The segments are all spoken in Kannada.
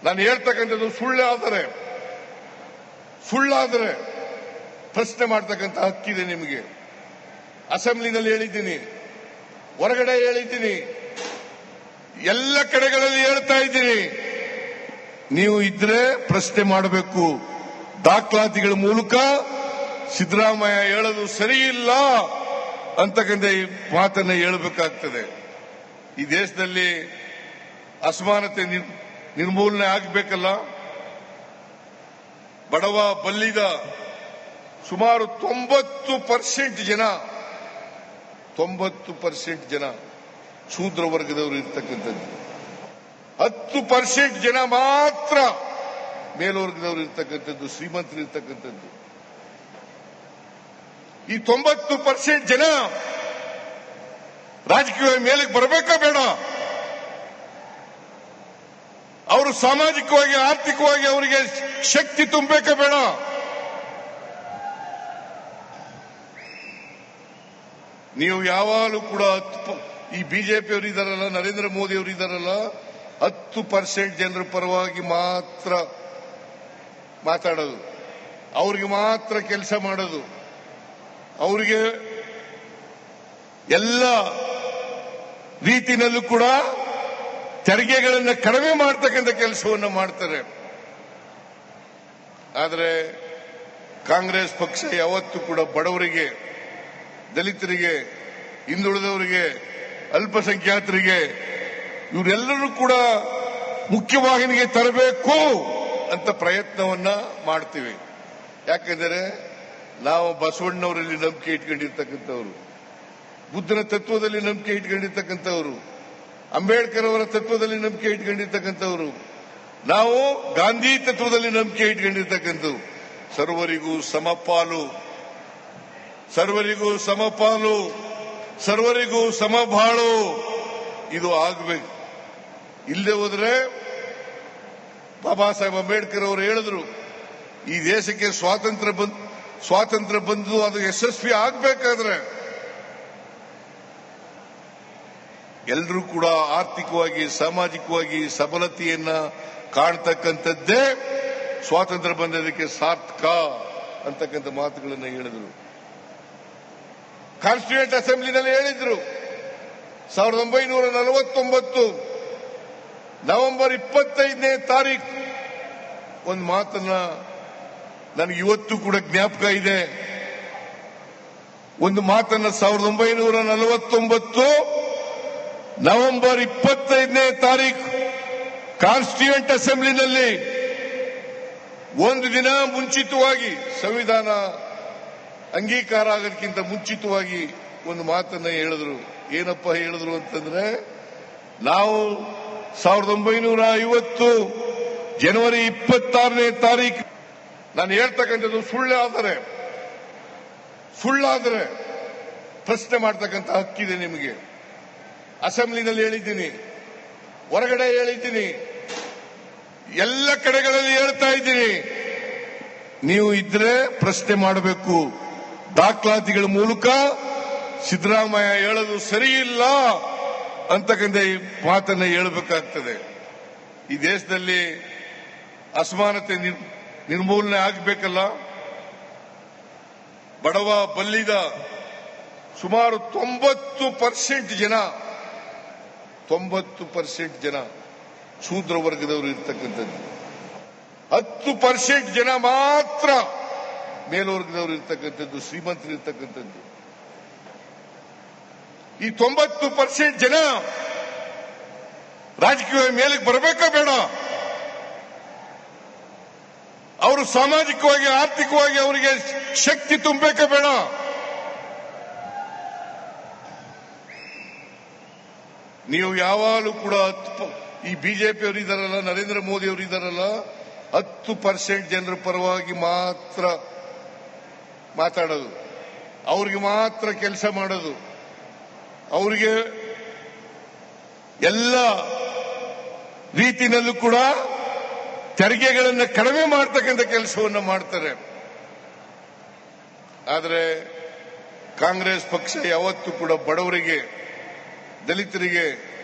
ನಾನು ಹೇಳ್ತಕ್ಕಂಥದ್ದು ಸುಳ್ಳಾದರೆ ಪ್ರಶ್ನೆ ಮಾಡ್ತಕ್ಕಂಥ ಹಕ್ಕಿದೆ ನಿಮಗೆ. ಅಸೆಂಬ್ಲಿನಲ್ಲಿ ಹೇಳಿದ್ದೀನಿ, ಹೊರಗಡೆ ಹೇಳಿದ್ದೀನಿ, ಎಲ್ಲ ಕಡೆಗಳಲ್ಲಿ ಹೇಳ್ತಾ ಇದ್ದೀನಿ. ನೀವು ಇದ್ರೆ ಪ್ರಶ್ನೆ ಮಾಡಬೇಕು. ದಾಖಲಾತಿಗಳ ಮೂಲಕ ಸಿದ್ದರಾಮಯ್ಯ ಹೇಳೋದು ಸರಿ ಇಲ್ಲ ಅಂತಕ್ಕಂಥ ಈ ಮಾತನ್ನ ಹೇಳಬೇಕಾಗ್ತದೆ. ಈ ದೇಶದಲ್ಲಿ ಅಸಮಾನತೆ ನಿರ್ಮೂಲನೆ ಆಗಬೇಕಲ್ಲ. ಬಡವ ಬಲ್ಲಿದ ಸುಮಾರು 90% ಜನ ಶೂದ್ರ ವರ್ಗದವರು ಇರ್ತಕ್ಕಂಥದ್ದು, 10% ಜನ ಮಾತ್ರ ಮೇಲ್ವರ್ಗದವರು ಇರ್ತಕ್ಕಂಥದ್ದು, ಶ್ರೀಮಂತರು ಇರ್ತಕ್ಕಂಥದ್ದು. ಈ 90% ಜನ ರಾಜಕೀಯ ಮೇಲಕ್ಕೆ ಬರಬೇಕಾ ಬೇಡ? ಅವರು ಸಾಮಾಜಿಕವಾಗಿ ಆರ್ಥಿಕವಾಗಿ ಅವರಿಗೆ ಶಕ್ತಿ ತುಂಬಬೇಕಾ ಬೇಡ? ನೀವು ಯಾವಾಗಲೂ ಕೂಡ ಈ ಬಿಜೆಪಿಯವರು ಇದ್ದಾರಲ್ಲ, ನರೇಂದ್ರ ಮೋದಿ ಅವರು ಇದ್ದಾರಲ್ಲ, 10% ಜನರ ಪರವಾಗಿ ಮಾತ್ರ ಮಾತಾಡೋದು, ಅವರಿಗೆ ಮಾತ್ರ ಕೆಲಸ ಮಾಡೋದು, ಅವರಿಗೆ ಎಲ್ಲ ರೀತಿಯಲ್ಲೂ ಕೂಡ ತೆರಿಗೆಗಳನ್ನು ಕಡಿಮೆ ಮಾಡತಕ್ಕಂಥ ಕೆಲಸವನ್ನು ಮಾಡ್ತಾರೆ. ಆದರೆ ಕಾಂಗ್ರೆಸ್ ಪಕ್ಷ ಯಾವತ್ತೂ ಕೂಡ ಬಡವರಿಗೆ, ದಲಿತರಿಗೆ, ಹಿಂದುಳಿದವರಿಗೆ, ಅಲ್ಪಸಂಖ್ಯಾತರಿಗೆ ಇವರೆಲ್ಲರೂ ಕೂಡ ಮುಖ್ಯವಾಹಿನಿಗೆ ತರಬೇಕು ಅಂತ ಪ್ರಯತ್ನವನ್ನ ಮಾಡ್ತೀವಿ. ಯಾಕೆಂದರೆ ನಾವು ಬಸವಣ್ಣವರಲ್ಲಿ ನಂಬಿಕೆ ಇಟ್ಕೊಂಡಿರ್ತಕ್ಕಂಥವ್ರು, ಬುದ್ಧನ ತತ್ವದಲ್ಲಿ ನಂಬಿಕೆ ಇಟ್ಕೊಂಡಿರ್ತಕ್ಕಂಥವ್ರು, ಅಂಬೇಡ್ಕರ್ ಅವರ ತತ್ವದಲ್ಲಿ ನಂಬಿಕೆ ಇಟ್ಕೊಂಡಿರ್ತಕ್ಕಂಥವ್ರು, ನಾವು ಗಾಂಧಿ ತತ್ವದಲ್ಲಿ ನಂಬಿಕೆ ಇಟ್ಕೊಂಡಿರ್ತಕ್ಕಂಥವ್ರು. ಸರ್ವರಿಗೂ ಸಮಪಾಲು, ಸರ್ವರಿಗೂ ಸಮಬಾಳು, ಇದು ಆಗಬೇಕು. ಇಲ್ಲದೆ ಹೋದ್ರೆ ಬಾಬಾ ಸಾಹೇಬ್ ಅಂಬೇಡ್ಕರ್ ಅವರು ಹೇಳಿದ್ರು, ಈ ದೇಶಕ್ಕೆ ಸ್ವಾತಂತ್ರ್ಯ ಬಂದು ಅದು ಯಶಸ್ವಿ ಆಗಬೇಕಾದ್ರೆ ಎಲ್ಲರೂ ಕೂಡ ಆರ್ಥಿಕವಾಗಿ, ಸಾಮಾಜಿಕವಾಗಿ ಸಬಲತೆಯನ್ನ ಕಾಣ್ತಕ್ಕಂಥದ್ದೇ ಸ್ವಾತಂತ್ರ್ಯ ಬಂದದಕ್ಕೆ ಸಾರ್ಥಕ ಅಂತಕ್ಕಂಥ ಮಾತುಗಳನ್ನು ಹೇಳಿದರು. ಕಾನ್ಸ್ಟಿಟ್ಯೂಯೆಂಟ್ ಅಸೆಂಬ್ಲಿನಲ್ಲಿ ಹೇಳಿದ್ರು. 1949 ನವೆಂಬರ್ 25ನೇ ತಾರೀಕು ಒಂದು ಮಾತನ್ನ ನನಗೆ ಇವತ್ತು ಕೂಡ ಜ್ಞಾಪಕ ಇದೆ. ಒಂದು ಮಾತನ್ನ 1949 ನವೆಂಬರ್ 25ನೇ ತಾರೀಕು ಕಾನ್ಸ್ಟಿಟ್ಯೂಯೆಂಟ್ ಅಸೆಂಬ್ಲಿನಲ್ಲಿ ಒಂದು ದಿನ ಮುಂಚಿತವಾಗಿ, ಸಂವಿಧಾನ ಅಂಗೀಕಾರ ಆಗೋದಕ್ಕಿಂತ ಮುಂಚಿತವಾಗಿ ಒಂದು ಮಾತನ್ನ ಹೇಳಿದ್ರು. ಏನಪ್ಪ ಹೇಳಿದ್ರು ಅಂತಂದ್ರೆ, ನಾವು 1950 ಜನವರಿ 26ನೇ ತಾರೀಕು, ನಾನು ಹೇಳ್ತಕ್ಕಂಥದ್ದು ಸುಳ್ಳಾದರೆ ಪ್ರಶ್ನೆ ಮಾಡ್ತಕ್ಕಂಥ ಹಕ್ಕಿದೆ ನಿಮಗೆ. ಅಸೆಂಬ್ಲಿನಲ್ಲಿ ಹೇಳಿದ್ದೀನಿ, ಹೊರಗಡೆ ಹೇಳಿದ್ದೀನಿ, ಎಲ್ಲ ಕಡೆಗಳಲ್ಲಿ ಹೇಳ್ತಾ ಇದ್ದೀನಿ. ನೀವು ಇದ್ರೆ ಪ್ರಶ್ನೆ ಮಾಡಬೇಕು. ದಾಖಲಾತಿಗಳ ಮೂಲಕ ಸಿದ್ದರಾಮಯ್ಯ ಹೇಳೋದು ಸರಿ ಇಲ್ಲ ಅಂತಕ್ಕಂಥ ಈ ಮಾತನ್ನ ಹೇಳಬೇಕಾಗ್ತದೆ. ಈ ದೇಶದಲ್ಲಿ ಅಸಮಾನತೆ ನಿರ್ಮೂಲನೆ ಆಗಬೇಕಲ್ಲ. ಬಡವ ಬಲ್ಲಿದ ಸುಮಾರು 90% ಜನ ಶೂದ್ರ ವರ್ಗದವರು ಇರ್ತಕ್ಕಂಥದ್ದು, 10% ಜನ ಮಾತ್ರ ಮೇಲ್ವರ್ಗದವರು ಇರ್ತಕ್ಕಂಥದ್ದು, ಶ್ರೀಮಂತರು ಇರ್ತಕ್ಕಂಥದ್ದು. ಈ 90% ಜನ ರಾಜಕೀಯ ಮೇಲಕ್ಕೆ ಬರಬೇಕಾ ಬೇಡ? ಅವರು ಸಾಮಾಜಿಕವಾಗಿ ಆರ್ಥಿಕವಾಗಿ ಅವರಿಗೆ ಶಕ್ತಿ ತುಂಬಬೇಕಾ ಬೇಡ? ನೀವು ಯಾವಾಗಲೂ ಕೂಡ ಈ ಬಿಜೆಪಿಯವರು ಇದ್ದಾರಲ್ಲ, ನರೇಂದ್ರ ಮೋದಿ ಅವರು ಇದ್ದಾರಲ್ಲ, 10% ಜನರ ಪರವಾಗಿ ಮಾತ್ರ ಮಾತಾಡೋದು, ಅವರಿಗೆ ಮಾತ್ರ ಕೆಲಸ ಮಾಡೋದು, ಅವರಿಗೆ ಎಲ್ಲ ರೀತಿಯಲ್ಲೂ ಕೂಡ ತೆರಿಗೆಗಳನ್ನು ಕಡಿಮೆ ಮಾಡತಕ್ಕಂಥ ಕೆಲಸವನ್ನು ಮಾಡ್ತಾರೆ. ಆದರೆ ಕಾಂಗ್ರೆಸ್ ಪಕ್ಷ ಯಾವತ್ತೂ ಕೂಡ ಬಡವರಿಗೆ, ದಲಿತರಿಗೆ,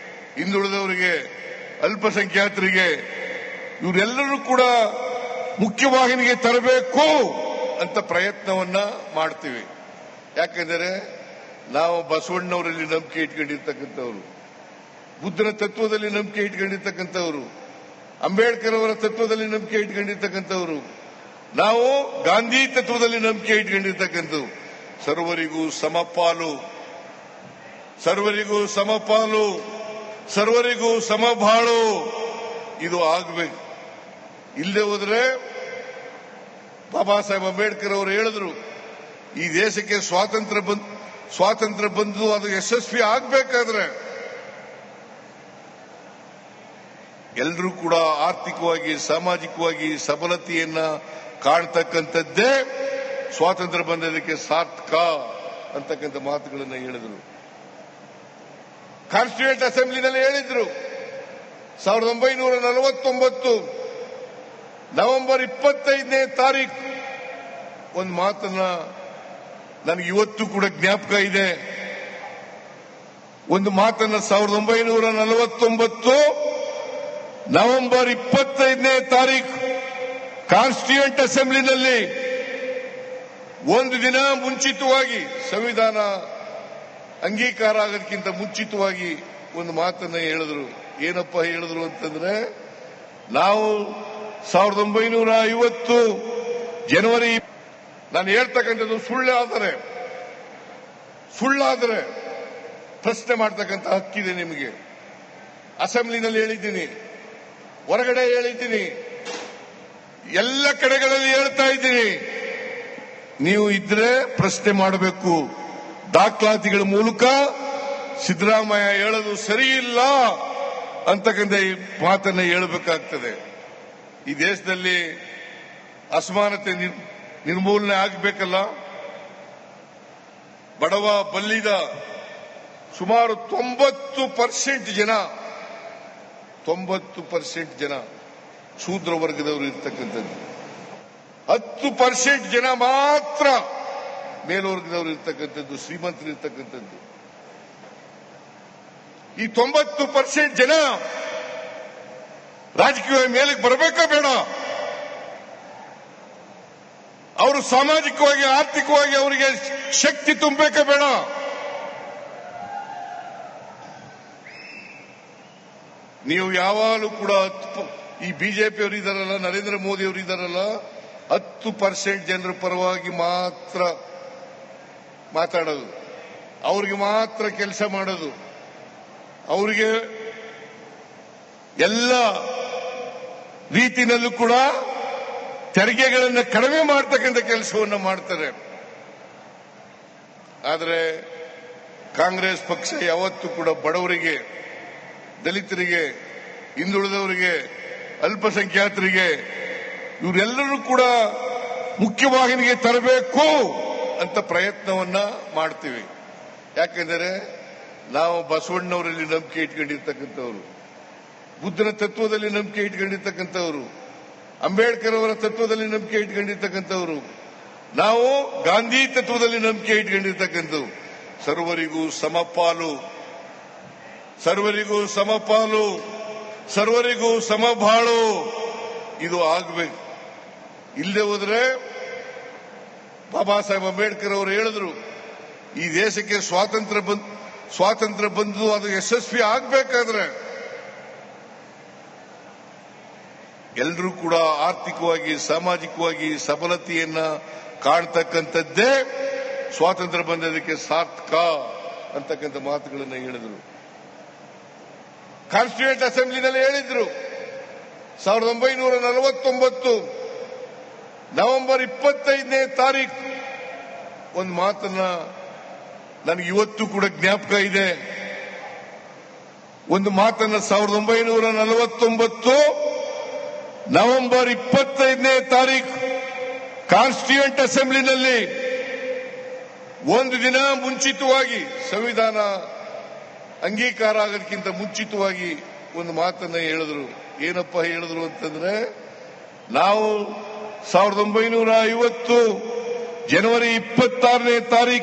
ಹಿಂದುಳಿದವರಿಗೆ, ಅಲ್ಪಸಂಖ್ಯಾತರಿಗೆ ಇವರೆಲ್ಲರೂ ಕೂಡ ಮುಖ್ಯವಾಹಿನಿಗೆ ತರಬೇಕು ಅಂತ ಪ್ರಯತ್ನವನ್ನ ಮಾಡ್ತೀವಿ. ಯಾಕೆಂದರೆ ನಾವು ಬಸವಣ್ಣವರಲ್ಲಿ ನಂಬಿಕೆ ಇಟ್ಕೊಂಡಿರ್ತಕ್ಕಂಥವ್ರು, ಬುದ್ಧನ ತತ್ವದಲ್ಲಿ ನಂಬಿಕೆ ಇಟ್ಕೊಂಡಿರ್ತಕ್ಕಂಥವ್ರು, ಅಂಬೇಡ್ಕರ್ ಅವರ ತತ್ವದಲ್ಲಿ ನಂಬಿಕೆ ಇಟ್ಕೊಂಡಿರ್ತಕ್ಕಂಥವ್ರು, ನಾವು ಗಾಂಧಿ ತತ್ವದಲ್ಲಿ ನಂಬಿಕೆ ಇಟ್ಕೊಂಡಿರ್ತಕ್ಕಂಥವ್ರು. ಸರ್ವರಿಗೂ ಸಮಪಾಲು, ಸರ್ವರಿಗೂ ಸಮಪಾಲು, ಸರ್ವರಿಗೂ ಸಮಬಾಳು ಇದು ಆಗಬೇಕು. ಇಲ್ಲದೆ ಹೋದ್ರೆ ಬಾಬಾ ಸಾಹೇಬ್ ಅಂಬೇಡ್ಕರ್ ಅವರು ಹೇಳಿದ್ರು, ಈ ದೇಶಕ್ಕೆ ಸ್ವಾತಂತ್ರ್ಯ ಬಂದು ಅದು ಯಶಸ್ವಿ ಆಗಬೇಕಾದ್ರೆ ಎಲ್ಲರೂ ಕೂಡ ಆರ್ಥಿಕವಾಗಿ ಸಾಮಾಜಿಕವಾಗಿ ಸಬಲತೆಯನ್ನ ಕಾಣ್ತಕ್ಕಂಥದ್ದೇ ಸ್ವಾತಂತ್ರ್ಯ ಬಂದದಕ್ಕೆ ಸಾರ್ಥಕ ಅಂತಕ್ಕಂಥ ಮಾತುಗಳನ್ನು ಹೇಳಿದರು. ಕಾನ್ಸ್ಟಿಟ್ಯೂಯೆಂಟ್ ಅಸೆಂಬ್ಲಿನಲ್ಲಿ ಹೇಳಿದ್ರು. 1949 ನವೆಂಬರ್ 25ನೇ ತಾರೀಕು ಒಂದು ಮಾತನ್ನ ನನಗೆ ಇವತ್ತು ಕೂಡ ಜ್ಞಾಪಕ ಇದೆ. ಒಂದು ಮಾತನ್ನ 1949 ನವೆಂಬರ್ 25ನೇ ತಾರೀಕು ಕಾನ್ಸ್ಟಿಟ್ಯೂಯೆಂಟ್ ಅಸೆಂಬ್ಲಿನಲ್ಲಿ ಒಂದು ದಿನ ಮುಂಚಿತವಾಗಿ, ಸಂವಿಧಾನ ಅಂಗೀಕಾರ ಆಗೋದಕ್ಕಿಂತ ಮುಂಚಿತವಾಗಿ ಒಂದು ಮಾತನ್ನ ಹೇಳಿದ್ರು. ಏನಪ್ಪ ಹೇಳಿದ್ರು ಅಂತಂದ್ರೆ, ನಾವು 1950 ಜನವರಿ, ನಾನು ಹೇಳ್ತಕ್ಕಂಥದ್ದು ಸುಳ್ಳಾದರೆ ಪ್ರಶ್ನೆ ಮಾಡ್ತಕ್ಕಂಥ ಹಕ್ಕಿದೆ ನಿಮಗೆ. ಅಸೆಂಬ್ಲಿನಲ್ಲಿ ಹೇಳಿದ್ದೀನಿ, ಹೊರಗಡೆ ಹೇಳಿದ್ದೀನಿ, ಎಲ್ಲ ಕಡೆಗಳಲ್ಲಿ ಹೇಳ್ತಾ ಇದ್ದೀನಿ. ನೀವು ಇದ್ರೆ ಪ್ರಶ್ನೆ ಮಾಡಬೇಕು. ದಾಖಲಾತಿಗಳ ಮೂಲಕ ಸಿದ್ದರಾಮಯ್ಯ ಹೇಳೋದು ಸರಿ ಇಲ್ಲ ಅಂತಕ್ಕಂಥ ಈ ಮಾತನ್ನ ಹೇಳಬೇಕಾಗ್ತದೆ. ಈ ದೇಶದಲ್ಲಿ ಅಸಮಾನತೆ ನಿರ್ಮೂಲನೆ ಆಗಬೇಕಲ್ಲ. ಬಡವ ಬಲ್ಲಿದ ಸುಮಾರು 90% ಜನ ಶೂದ್ರ ವರ್ಗದವರು ಇರ್ತಕ್ಕಂಥದ್ದು, 10% ಜನ ಮಾತ್ರ ಮೇಲ್ವರ್ಗದವರು ಇರ್ತಕ್ಕಂಥದ್ದು, ಶ್ರೀಮಂತರು ಇರ್ತಕ್ಕಂಥದ್ದು. ಈ 90% ಜನ ರಾಜಕೀಯ ಮೇಲಕ್ಕೆ ಬರಬೇಕಾ ಬೇಡ? ಅವರು ಸಾಮಾಜಿಕವಾಗಿ ಆರ್ಥಿಕವಾಗಿ ಅವರಿಗೆ ಶಕ್ತಿ ತುಂಬಬೇಕಾ ಬೇಡ? ನೀವು ಯಾವಾಗಲೂ ಕೂಡ ಈ ಬಿಜೆಪಿ ಅವರು ಇದಾರಲ್ಲ, ನರೇಂದ್ರ ಮೋದಿ ಅವರು ಇದಾರಲ್ಲ, 10% ಜನರ ಪರವಾಗಿ ಮಾತ್ರ ಮಾತಾಡೋದು, ಅವ್ರಿಗೆ ಮಾತ್ರ ಕೆಲಸ ಮಾಡೋದು, ಅವರಿಗೆ ಎಲ್ಲ ರೀತಿಯಲ್ಲೂ ಕೂಡ ತೆರಿಗೆಗಳನ್ನು ಕಡಿಮೆ ಮಾಡತಕ್ಕಂಥ ಕೆಲಸವನ್ನು ಮಾಡ್ತಾರೆ. ಆದರೆ ಕಾಂಗ್ರೆಸ್ ಪಕ್ಷ ಯಾವತ್ತೂ ಕೂಡ ಬಡವರಿಗೆ, ದಲಿತರಿಗೆ, ಹಿಂದುಳಿದವರಿಗೆ, ಅಲ್ಪಸಂಖ್ಯಾತರಿಗೆ ಇವರೆಲ್ಲರೂ ಕೂಡ ಮುಖ್ಯವಾಹಿನಿಗೆ ತರಬೇಕು ಅಂತ ಪ್ರಯತ್ನವನ್ನ ಮಾಡ್ತೀವಿ. ಯಾಕೆಂದರೆ ನಾವು ಬಸವಣ್ಣವರಲ್ಲಿ ನಂಬಿಕೆ ಇಟ್ಕೊಂಡಿರ್ತಕ್ಕಂಥವ್ರು, ಬುದ್ಧನ ತತ್ವದಲ್ಲಿ ನಂಬಿಕೆ ಇಟ್ಕೊಂಡಿರ್ತಕ್ಕಂಥವ್ರು, ಅಂಬೇಡ್ಕರ್ ಅವರ ತತ್ವದಲ್ಲಿ ನಂಬಿಕೆ ಇಟ್ಕೊಂಡಿರ್ತಕ್ಕಂಥವ್ರು, ನಾವು ಗಾಂಧಿ ತತ್ವದಲ್ಲಿ ನಂಬಿಕೆ ಇಟ್ಕೊಂಡಿರ್ತಕ್ಕಂಥವ್ರು. ಸರ್ವರಿಗೂ ಸಮಪಾಲು, ಸರ್ವರಿಗೂ ಸಮಪಾಲು, ಸರ್ವರಿಗೂ ಸಮಬಾಳು ಇದು ಆಗಬೇಕು. ಇಲ್ಲದೆ ಹೋದ್ರೆ ಬಾಬಾ ಸಾಹೇಬ್ ಅಂಬೇಡ್ಕರ್ ಅವರು ಹೇಳಿದ್ರು, ಈ ದೇಶಕ್ಕೆ ಸ್ವಾತಂತ್ರ್ಯ ಬಂದು ಅದು ಯಶಸ್ವಿ ಆಗಬೇಕಾದ್ರೆ ಎಲ್ಲರೂ ಕೂಡ ಆರ್ಥಿಕವಾಗಿ ಸಾಮಾಜಿಕವಾಗಿ ಸಬಲತೆಯನ್ನ ಕಾಣ್ತಕ್ಕಂಥದ್ದೇ ಸ್ವಾತಂತ್ರ್ಯ ಬಂದದಕ್ಕೆ ಸಾರ್ಥಕ ಅಂತಕ್ಕಂಥ ಮಾತುಗಳನ್ನು ಹೇಳಿದರು. ಕಾನ್ಸ್ಟಿಟ್ಯೂಯೆಂಟ್ ಅಸೆಂಬ್ಲಿನಲ್ಲಿ ಹೇಳಿದ್ರು. 1949 ನವೆಂಬರ್ 25ನೇ ತಾರೀಕು ಒಂದು ಮಾತನ್ನ ನನಗೆ ಇವತ್ತು ಕೂಡ ಜ್ಞಾಪಕ ಇದೆ. ಒಂದು ಮಾತನ್ನ 1949 ನವೆಂಬರ್ 25ನೇ ತಾರೀಕು ಕಾನ್ಸ್ಟಿಟ್ಯೂಯೆಂಟ್ ಅಸೆಂಬ್ಲಿನಲ್ಲಿ ಒಂದು ದಿನ ಮುಂಚಿತವಾಗಿ, ಸಂವಿಧಾನ ಅಂಗೀಕಾರ ಆಗೋದಕ್ಕಿಂತ ಮುಂಚಿತವಾಗಿ ಒಂದು ಮಾತನ್ನ ಹೇಳಿದ್ರು. ಏನಪ್ಪ ಹೇಳಿದ್ರು ಅಂತಂದ್ರೆ, ನಾವು 1950 ಜನವರಿ 26ನೇ ತಾರೀಕು